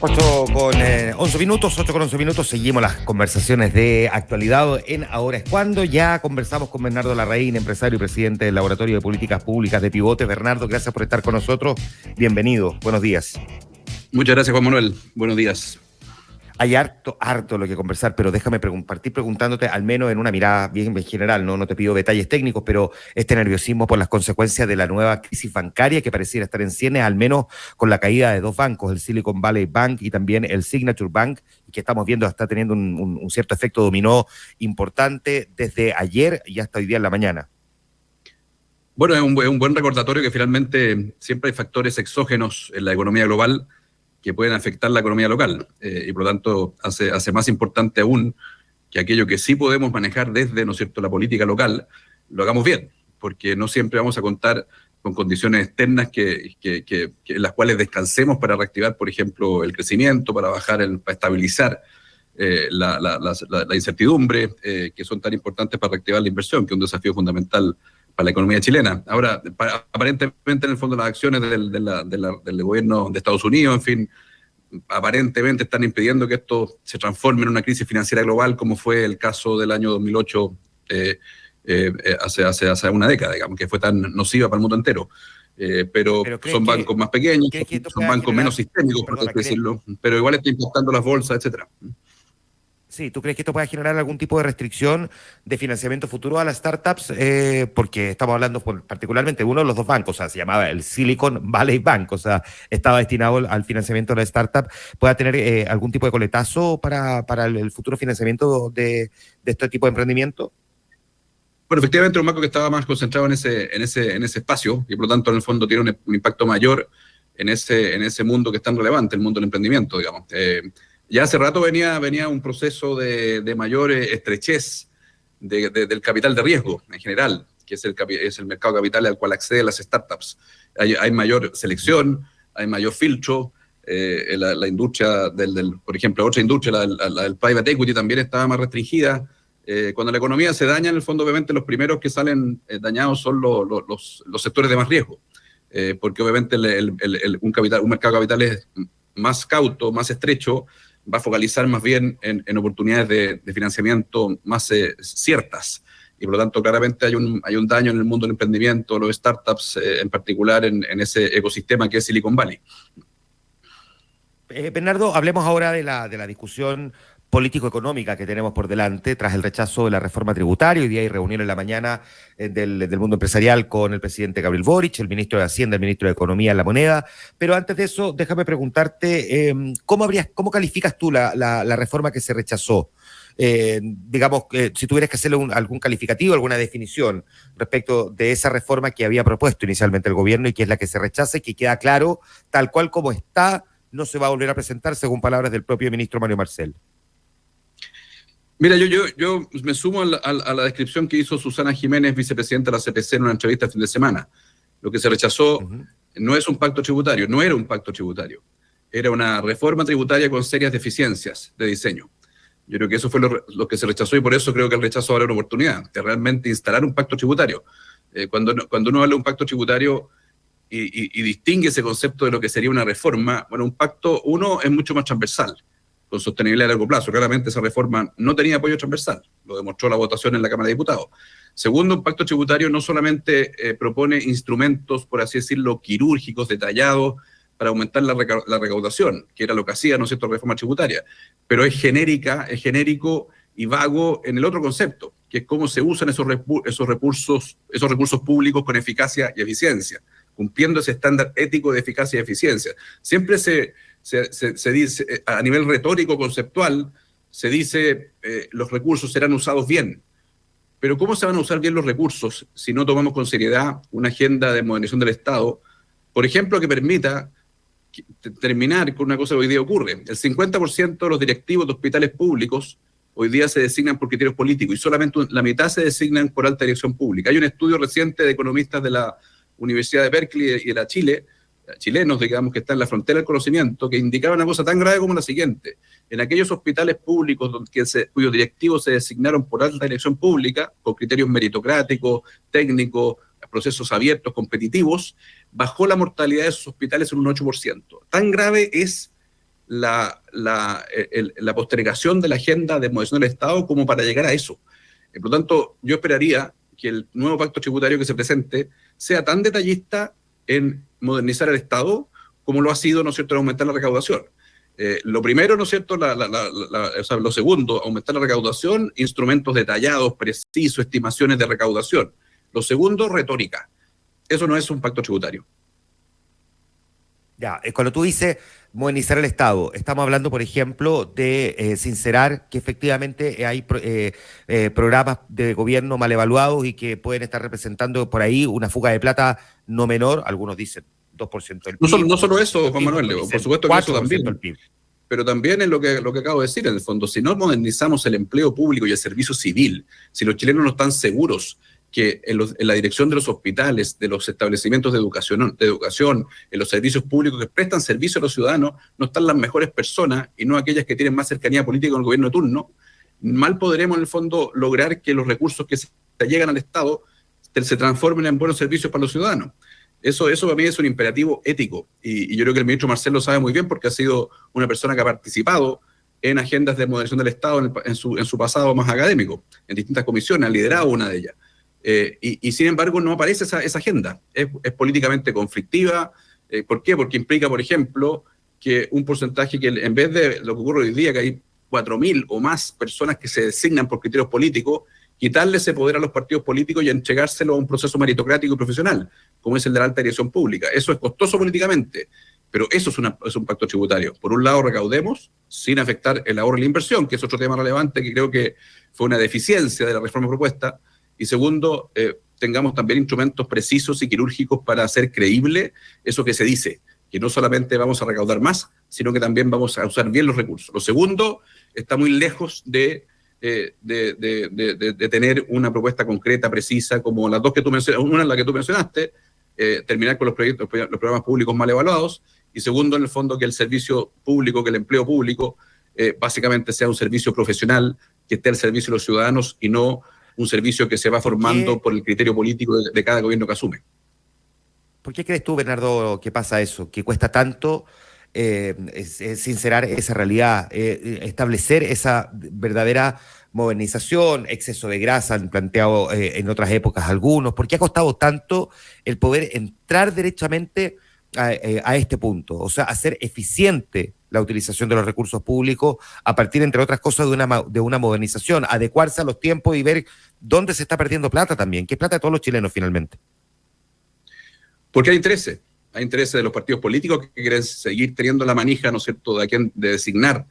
8 con 11 minutos, seguimos las conversaciones de actualidad en Ahora es Cuando. Ya conversamos con Bernardo Larraín, empresario y presidente del Laboratorio de Políticas Públicas de Pivote. Bernardo, gracias por estar con nosotros. Bienvenido, buenos días. Muchas gracias, Juan Manuel. Buenos días. Hay harto lo que conversar, pero déjame partir preguntándote, al menos en una mirada bien general, no te pido detalles técnicos, pero este nerviosismo por las consecuencias de la nueva crisis bancaria que pareciera estar en ciernes, al menos con la caída de dos bancos, el Silicon Valley Bank y también el Signature Bank, que estamos viendo está teniendo un cierto efecto dominó importante desde ayer y hasta hoy día en la mañana. Bueno, es un buen recordatorio que finalmente siempre hay factores exógenos en la economía global que pueden afectar la economía local y por lo tanto hace más importante aún que aquello que sí podemos manejar desde, ¿no es cierto?, la política local, lo hagamos bien, porque no siempre vamos a contar con condiciones externas en las cuales descansemos para reactivar, por ejemplo, el crecimiento, para para estabilizar la incertidumbre, que son tan importantes para reactivar la inversión, que es un desafío fundamental para la economía chilena. Ahora, aparentemente, en el fondo, las acciones del gobierno de Estados Unidos, en fin, aparentemente están impidiendo que esto se transforme en una crisis financiera global, como fue el caso del año 2008, hace una década, digamos, que fue tan nociva para el mundo entero. Pero son bancos más pequeños, son bancos menos sistémicos, por así decirlo, pero igual está impactando las bolsas, etcétera. Sí, ¿tú crees que esto pueda generar algún tipo de restricción de financiamiento futuro a las startups? Porque estamos hablando particularmente de uno de los dos bancos, o sea, se llamaba el Silicon Valley Bank, o sea, estaba destinado al financiamiento de la startup. ¿Pueda tener algún tipo de coletazo para el futuro financiamiento de este tipo de emprendimiento? Bueno, efectivamente, un banco que estaba más concentrado en ese espacio y por lo tanto, en el fondo, tiene un impacto mayor en ese mundo que es tan relevante, el mundo del emprendimiento, digamos. Ya hace rato venía un proceso de mayor estrechez del capital de riesgo en general, que es el mercado de capital al cual acceden las startups. Hay mayor selección, hay mayor filtro. La industria, por ejemplo, otra industria, la del private equity, también estaba más restringida. Cuando la economía se daña, en el fondo, obviamente, los primeros que salen dañados son los sectores de más riesgo, porque obviamente un mercado de capitales más cauto, más estrecho, va a focalizar más bien en oportunidades de financiamiento más ciertas. Y por lo tanto, claramente hay un daño en el mundo del emprendimiento, los startups, en particular en ese ecosistema que es Silicon Valley. Bernardo, hablemos ahora de la discusión político-económica que tenemos por delante tras el rechazo de la reforma tributaria. Hoy día hay reunión en la mañana del mundo empresarial con el presidente Gabriel Boric, el ministro de Hacienda, el ministro de Economía en La Moneda. Pero antes de eso, déjame preguntarte, ¿cómo calificas tú la reforma que se rechazó? Digamos, si tuvieras que hacerle algún calificativo, alguna definición respecto de esa reforma que había propuesto inicialmente el gobierno y que es la que se rechaza y que queda claro, tal cual como está, no se va a volver a presentar, según palabras del propio ministro Mario Marcel. Mira, yo me sumo a la descripción que hizo Susana Jiménez, vicepresidenta de la CPC, en una entrevista el fin de semana. Lo que se rechazó no es un pacto tributario, no era un pacto tributario. Era una reforma tributaria con serias deficiencias de diseño. Yo creo que eso fue lo que se rechazó y por eso creo que el rechazo ahora es una oportunidad de realmente instalar un pacto tributario. Cuando uno habla de un pacto tributario y distingue ese concepto de lo que sería una reforma, bueno, un pacto, uno, es mucho más transversal, con sostenibilidad a largo plazo. Claramente esa reforma no tenía apoyo transversal, lo demostró la votación en la Cámara de Diputados. Segundo, un pacto tributario no solamente propone instrumentos, por así decirlo, quirúrgicos, detallados, para aumentar la recaudación, que era lo que hacía, ¿no es cierto?, la reforma tributaria, pero es genérico y vago en el otro concepto, que es cómo se usan esos recursos públicos con eficacia y eficiencia, cumpliendo ese estándar ético de eficacia y eficiencia. Siempre se dice, a nivel retórico, conceptual, se dice los recursos serán usados bien. Pero ¿cómo se van a usar bien los recursos si no tomamos con seriedad una agenda de modernización del Estado, por ejemplo, que permita terminar con una cosa que hoy día ocurre? El 50% de los directivos de hospitales públicos hoy día se designan por criterios políticos y solamente la mitad se designan por alta dirección pública. Hay un estudio reciente de economistas de la Universidad de Berkeley y de la Chile, chilenos, digamos, que están en la frontera del conocimiento, que indicaba una cosa tan grave como la siguiente: en aquellos hospitales públicos cuyos directivos se designaron por alta dirección pública, con criterios meritocráticos, técnicos, procesos abiertos, competitivos, bajó la mortalidad de esos hospitales en un 8%. Tan grave es la postergación de la agenda de modernización del Estado como para llegar a eso. Por lo tanto, yo esperaría que el nuevo pacto tributario que se presente sea tan detallista en modernizar el Estado como lo ha sido, ¿no es cierto?, en aumentar la recaudación. Lo primero, ¿no es cierto?, o sea, lo segundo, aumentar la recaudación, instrumentos detallados, precisos, estimaciones de recaudación. Lo segundo, retórica. Eso no es un pacto tributario. Ya, cuando tú dices modernizar el Estado, estamos hablando, por ejemplo, de sincerar que efectivamente hay programas de gobierno mal evaluados y que pueden estar representando por ahí una fuga de plata no menor, algunos dicen 2% del PIB. No solo eso, Juan Manuel, por supuesto que eso también. Del PIB. Pero también es lo que acabo de decir, en el fondo, si no modernizamos el empleo público y el servicio civil, si los chilenos no están seguros que en la dirección de los hospitales, de los establecimientos de educación, en los servicios públicos que prestan servicio a los ciudadanos, no están las mejores personas y no aquellas que tienen más cercanía política con el gobierno de turno, mal podremos en el fondo lograr que los recursos que se llegan al Estado se transformen en buenos servicios para los ciudadanos. Eso para mí es un imperativo ético y yo creo que el ministro Marcel lo sabe muy bien porque ha sido una persona que ha participado en agendas de modernización del Estado en su pasado más académico, en distintas comisiones, ha liderado una de ellas. Y sin embargo no aparece esa agenda, es políticamente conflictiva. ¿Por qué? Porque implica, por ejemplo, que un porcentaje que en vez de lo que ocurre hoy día, que hay 4.000 o más personas que se designan por criterios políticos, quitarle ese poder a los partidos políticos y entregárselo a un proceso meritocrático y profesional, como es el de la alta dirección pública. Eso es costoso políticamente, pero eso es un pacto tributario. Por un lado, recaudemos sin afectar el ahorro y la inversión, que es otro tema relevante que creo que fue una deficiencia de la reforma propuesta. Y segundo, tengamos también instrumentos precisos y quirúrgicos para hacer creíble eso que se dice, que no solamente vamos a recaudar más, sino que también vamos a usar bien los recursos. Lo segundo está muy lejos de tener una propuesta concreta, precisa, como las dos que tú mencionaste, una en la que tú mencionaste, terminar con los programas públicos mal evaluados, y segundo, en el fondo, que el servicio público, que el empleo público, básicamente sea un servicio profesional que esté al servicio de los ciudadanos y no un servicio que se va formando por el criterio político de cada gobierno que asume. ¿Por qué crees tú, Bernardo, que pasa eso? ¿Que cuesta tanto sincerar esa realidad, establecer esa verdadera modernización, exceso de grasa, han planteado en otras épocas algunos? ¿Por qué ha costado tanto el poder entrar derechamente a este punto? O sea, hacer eficiente la utilización de los recursos públicos a partir, entre otras cosas, de una modernización, adecuarse a los tiempos y ver dónde se está perdiendo plata también, que es plata de todos los chilenos finalmente. Porque hay intereses de los partidos políticos que quieren seguir teniendo la manija, ¿no es cierto?, de designar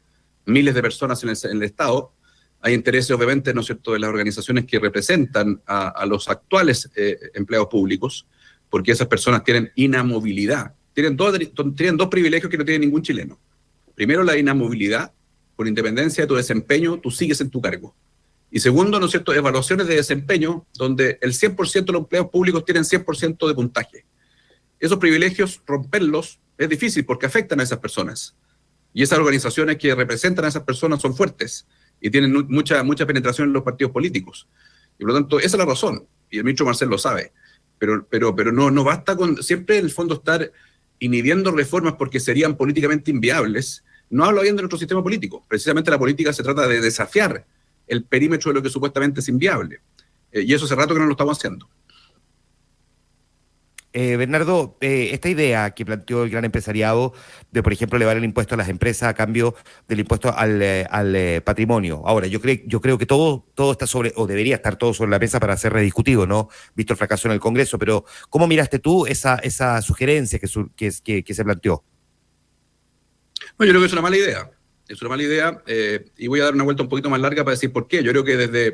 miles de personas en el Estado. Hay intereses, obviamente, ¿no es cierto?, de las organizaciones que representan a los actuales empleados públicos, porque esas personas tienen inamovilidad. Tienen dos privilegios que no tiene ningún chileno. Primero, la inamovilidad. Por independencia de tu desempeño, tú sigues en tu cargo. Y segundo, ¿no es cierto?, evaluaciones de desempeño donde el 100% de los empleados públicos tienen 100% de puntaje. Esos privilegios, romperlos, es difícil porque afectan a esas personas. Y esas organizaciones que representan a esas personas son fuertes y tienen mucha penetración en los partidos políticos. Y por lo tanto, esa es la razón. Y el ministro Marcel lo sabe. Pero no basta con siempre, en el fondo, estar inhibiendo reformas porque serían políticamente inviables. No hablo bien de nuestro sistema político. Precisamente la política se trata de desafiar el perímetro de lo que supuestamente es inviable. Y eso hace rato que no lo estamos haciendo. Bernardo, esta idea que planteó el gran empresariado de, por ejemplo, elevar el impuesto a las empresas a cambio del impuesto al patrimonio. Ahora, yo creo que todo está o debería estar todo sobre la mesa para ser rediscutido, ¿no? Visto el fracaso en el Congreso, pero ¿cómo miraste tú esa sugerencia que se planteó? No, yo creo que es una mala idea. Es una mala idea y voy a dar una vuelta un poquito más larga para decir por qué. Yo creo que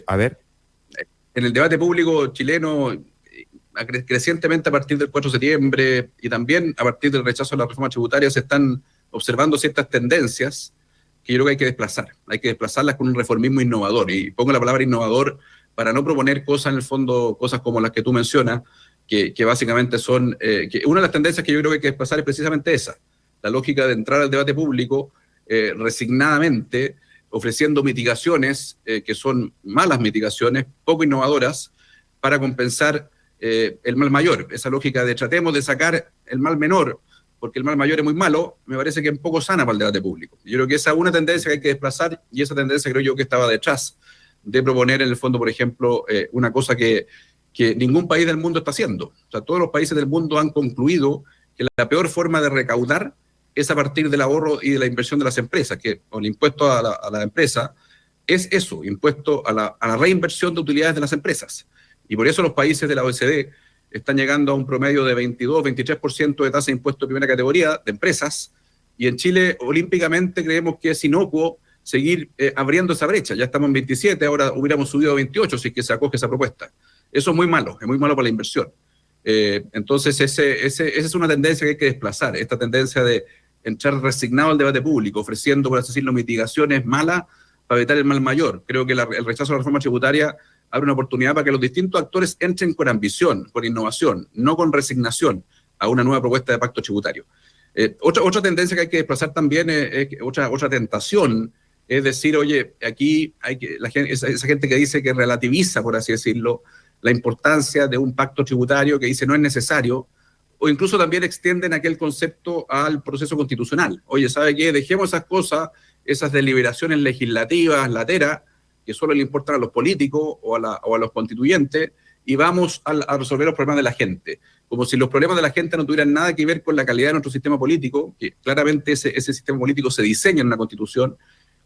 en el debate público chileno, crecientemente a partir del 4 de septiembre y también a partir del rechazo a la reforma tributaria, se están observando ciertas tendencias que yo creo que hay que desplazar. Hay que desplazarlas con un reformismo innovador. Y pongo la palabra innovador para no proponer cosas, en el fondo, cosas como las que tú mencionas, que básicamente son... que una de las tendencias que yo creo que hay que desplazar es precisamente esa. La lógica de entrar al debate público resignadamente, ofreciendo mitigaciones que son malas mitigaciones, poco innovadoras, para compensar el mal mayor. Esa lógica de tratemos de sacar el mal menor porque el mal mayor es muy malo, me parece que es un poco sana para el debate público. Yo creo que esa es una tendencia que hay que desplazar, y esa tendencia creo yo que estaba detrás de proponer en el fondo, por ejemplo, una cosa que ningún país del mundo está haciendo. O sea, todos los países del mundo han concluido que la peor forma de recaudar es a partir del ahorro y de la inversión de las empresas, que o el impuesto a la empresa es eso, impuesto a la reinversión de utilidades de las empresas. Y por eso los países de la OECD están llegando a un promedio de 22-23% de tasa de impuesto de primera categoría de empresas, y en Chile olímpicamente creemos que es inocuo seguir abriendo esa brecha. Ya estamos en 27, ahora hubiéramos subido a 28 si es que se acoge esa propuesta. Eso es muy malo para la inversión. Entonces, esa es una tendencia que hay que desplazar, esta tendencia de entrar resignado al debate público, ofreciendo, por así decirlo, mitigaciones malas para evitar el mal mayor. Creo que el rechazo a la reforma tributaria abre una oportunidad para que los distintos actores entren con ambición, con innovación, no con resignación a una nueva propuesta de pacto tributario. Otra tendencia que hay que desplazar también, otra tentación, es decir, oye, aquí hay que, esa gente que dice que relativiza, por así decirlo, la importancia de un pacto tributario, que dice no es necesario, o incluso también extienden aquel concepto al proceso constitucional. Oye, ¿sabe qué? Dejemos esas cosas, esas deliberaciones legislativas, lateras, que solo le importan a los políticos o a los constituyentes, y vamos a resolver los problemas de la gente. Como si los problemas de la gente no tuvieran nada que ver con la calidad de nuestro sistema político, que claramente ese sistema político se diseña en una constitución,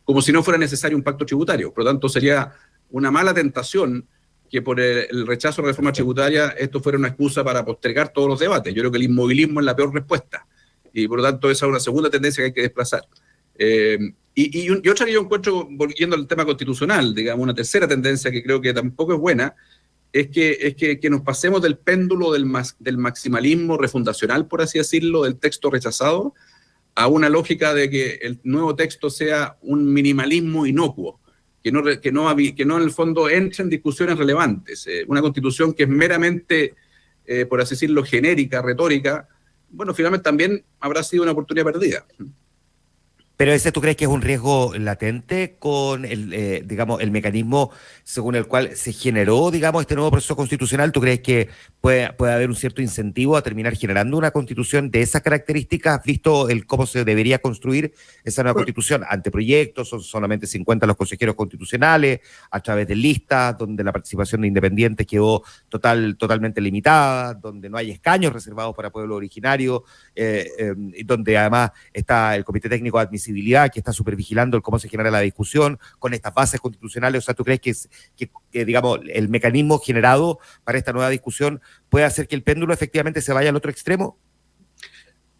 como si no fuera necesario un pacto tributario. Por lo tanto, sería una mala tentación que por el rechazo a la reforma tributaria esto fuera una excusa para postergar todos los debates. Yo creo que el inmovilismo es la peor respuesta, y por lo tanto esa es una segunda tendencia que hay que desplazar. Y otra que yo encuentro, volviendo al tema constitucional, digamos, una tercera tendencia que creo que tampoco es buena, es que nos pasemos del péndulo del maximalismo refundacional, por así decirlo, del texto rechazado, a una lógica de que el nuevo texto sea un minimalismo inocuo, que no en el fondo entre en discusiones relevantes. Una constitución que es meramente, por así decirlo, genérica, retórica, bueno, finalmente también habrá sido una oportunidad perdida. Pero ese, ¿tú crees que es un riesgo latente con digamos, el mecanismo según el cual se generó, digamos, este nuevo proceso constitucional? ¿Tú crees que puede haber un cierto incentivo a terminar generando una constitución de esas características, visto cómo se debería construir esa nueva constitución? Anteproyectos, son solamente 50 los consejeros constitucionales, a través de listas, donde la participación de independientes quedó totalmente limitada, donde no hay escaños reservados para pueblos originarios, donde además está el Comité Técnico de Admisibilidad, que está supervigilando cómo se genera la discusión con estas bases constitucionales. O sea, ¿tú crees que digamos, el mecanismo generado para esta nueva discusión puede hacer que el péndulo efectivamente se vaya al otro extremo?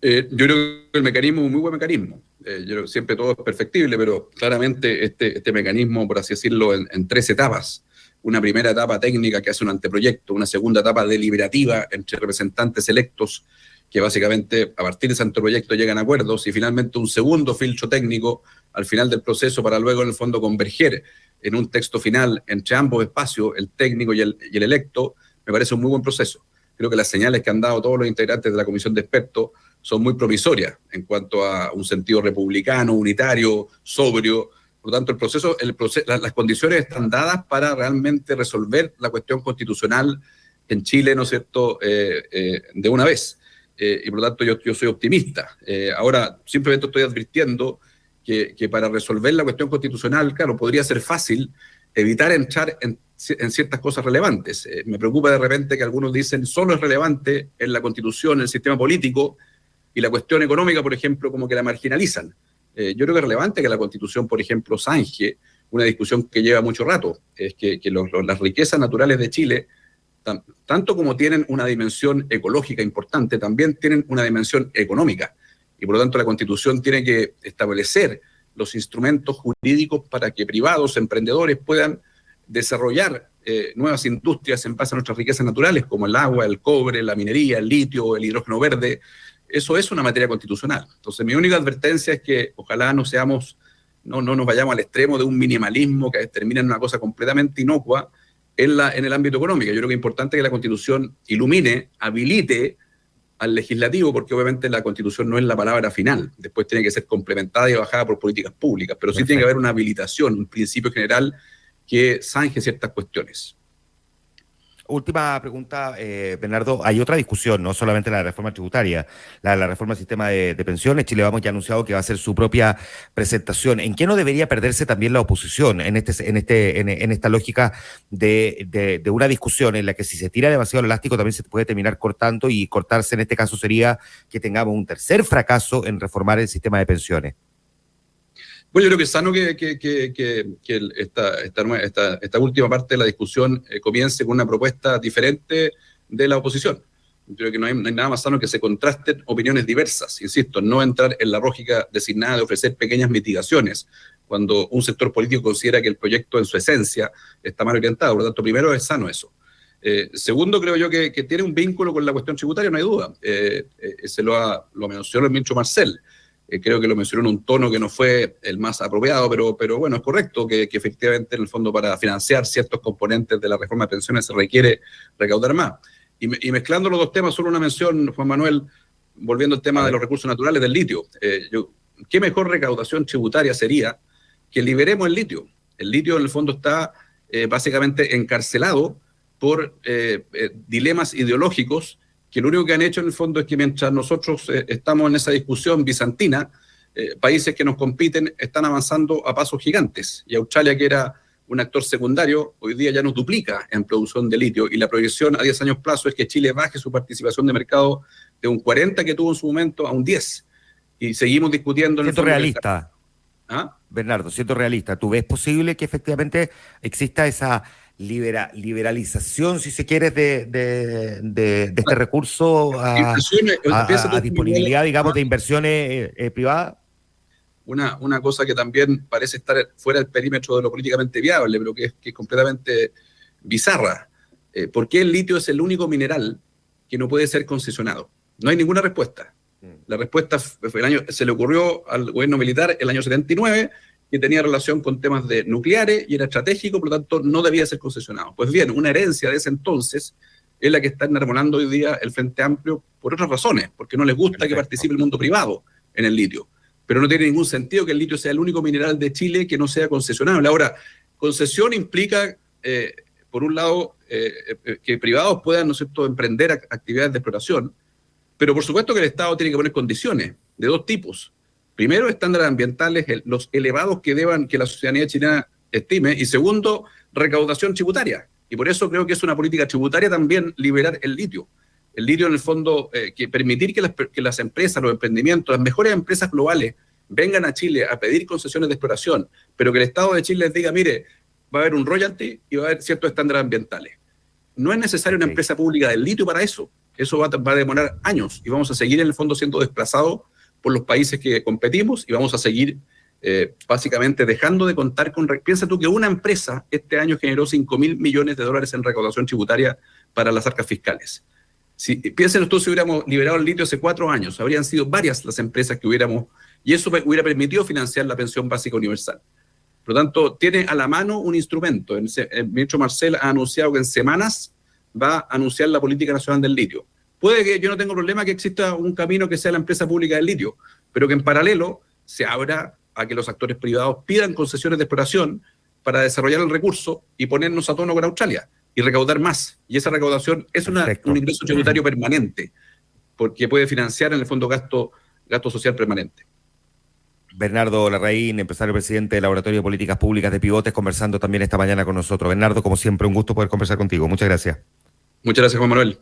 Yo creo que el mecanismo es un muy buen mecanismo. Yo creo que siempre todo es perfectible, pero claramente este mecanismo, por así decirlo, en 3 etapas. Una primera etapa técnica que hace un anteproyecto, una segunda etapa deliberativa entre representantes electos, que básicamente a partir de ese anteproyecto llegan a acuerdos, y finalmente un segundo filtro técnico al final del proceso para luego en el fondo converger en un texto final entre ambos espacios, el técnico y el electo. Me parece un muy buen proceso. Creo que las señales que han dado todos los integrantes de la comisión de expertos son muy promisorias en cuanto a un sentido republicano, unitario, sobrio. Por lo tanto, las condiciones están dadas para realmente resolver la cuestión constitucional en Chile, ¿no es cierto?, de una vez. Y por lo tanto yo soy optimista. Ahora, simplemente estoy advirtiendo que para resolver la cuestión constitucional, claro, podría ser fácil evitar entrar en ciertas cosas relevantes. Me preocupa de repente que algunos dicen solo es relevante en la Constitución, en el sistema político, y la cuestión económica, por ejemplo, como que la marginalizan. Yo creo que es relevante que la Constitución, por ejemplo, zanje una discusión que lleva mucho rato, es que las riquezas naturales de Chile, tanto como tienen una dimensión ecológica importante, también tienen una dimensión económica. Y por lo tanto la Constitución tiene que establecer los instrumentos jurídicos para que privados, emprendedores puedan desarrollar nuevas industrias en base a nuestras riquezas naturales, como el agua, el cobre, la minería, el litio, el hidrógeno verde. Eso es una materia constitucional. Entonces mi única advertencia es que ojalá no nos vayamos al extremo de un minimalismo que termine en una cosa completamente inocua en el ámbito económico. Yo creo que es importante que la Constitución ilumine, habilite al legislativo, porque obviamente la Constitución no es la palabra final. Después tiene que ser complementada y bajada por políticas públicas, pero sí tiene que haber una habilitación, un principio general que zanje ciertas cuestiones. Última pregunta, Bernardo. Hay otra discusión, no solamente la reforma tributaria, la reforma del sistema de pensiones. Chile Vamos ya ha anunciado que va a hacer su propia presentación. ¿En qué no debería perderse también la oposición en esta lógica de una discusión en la que si se tira demasiado el elástico también se puede terminar cortando, y cortarse en este caso sería que tengamos un tercer fracaso en reformar el sistema de pensiones? Bueno, yo creo que es sano esta última parte de la discusión comience con una propuesta diferente de la oposición. Yo creo que no hay nada más sano que se contrasten opiniones diversas. Insisto, no entrar en la lógica designada de ofrecer pequeñas mitigaciones cuando un sector político considera que el proyecto en su esencia está mal orientado. Por lo tanto, primero es sano eso. Segundo, creo yo que tiene un vínculo con la cuestión tributaria, no hay duda. Lo mencionó el ministro Marcel. Creo que lo mencionó en un tono que no fue el más apropiado, pero bueno, es correcto que efectivamente en el fondo para financiar ciertos componentes de la reforma de pensiones se requiere recaudar más. Y mezclando los dos temas, solo una mención, Juan Manuel, volviendo al tema de los recursos naturales del litio. ¿Qué mejor recaudación tributaria sería que liberemos el litio? El litio en el fondo está básicamente encarcelado por dilemas ideológicos que lo único que han hecho en el fondo es que mientras nosotros estamos en esa discusión bizantina, países que nos compiten están avanzando a pasos gigantes. Y Australia, que era un actor secundario, hoy día ya nos duplica en producción de litio, y la proyección a 10 años plazo es que Chile baje su participación de mercado de un 40 que tuvo en su momento a un 10. Y seguimos discutiendo... Siento realista, ¿Ah? Bernardo, siento realista. ¿Tú ves posible que efectivamente exista esa liberalización, si se quiere, de este recurso a disponibilidad, digamos, de inversiones privadas? Una cosa que también parece estar fuera del perímetro de lo políticamente viable, pero que es completamente bizarra. ¿Por qué el litio es el único mineral que no puede ser concesionado? No hay ninguna respuesta. La respuesta se le ocurrió al gobierno militar el año 79, que tenía relación con temas de nucleares y era estratégico, por lo tanto no debía ser concesionado. Pues bien, una herencia de ese entonces es la que está enarbolando hoy día el Frente Amplio por otras razones, porque no les gusta que participe el mundo privado en el litio. Pero no tiene ningún sentido que el litio sea el único mineral de Chile que no sea concesionable. Ahora, concesión implica, por un lado, que privados puedan, ¿no es cierto?, emprender actividades de exploración, pero por supuesto que el Estado tiene que poner condiciones de dos tipos. Primero, estándares ambientales, los elevados que la ciudadanía chilena estime, y segundo, recaudación tributaria. Y por eso creo que es una política tributaria también liberar el litio. El litio, en el fondo, que permitir que las empresas, los emprendimientos, las mejores empresas globales vengan a Chile a pedir concesiones de exploración, pero que el Estado de Chile les diga, mire, va a haber un royalty y va a haber ciertos estándares ambientales. No es necesaria una empresa pública del litio para eso. Eso va a demorar años y vamos a seguir, en el fondo, siendo desplazados por los países que competimos, y vamos a seguir básicamente dejando de contar con... Piensa tú que una empresa este año generó $5.000 millones en recaudación tributaria para las arcas fiscales. Piensen ustedes, si hubiéramos liberado el litio hace 4 años, habrían sido varias las empresas que hubiéramos, y eso hubiera permitido financiar la pensión básica universal. Por lo tanto, tiene a la mano un instrumento. El ministro Marcel ha anunciado que en semanas va a anunciar la política nacional del litio. Puede que yo no tenga problema que exista un camino que sea la empresa pública del litio, pero que en paralelo se abra a que los actores privados pidan concesiones de exploración para desarrollar el recurso y ponernos a tono con Australia y recaudar más. Y esa recaudación es un ingreso tributario permanente, porque puede financiar en el fondo gasto social permanente. Bernardo Larraín, empresario presidente del Laboratorio de Políticas Públicas de Pivotes, conversando también esta mañana con nosotros. Bernardo, como siempre, un gusto poder conversar contigo. Muchas gracias. Muchas gracias, Juan Manuel.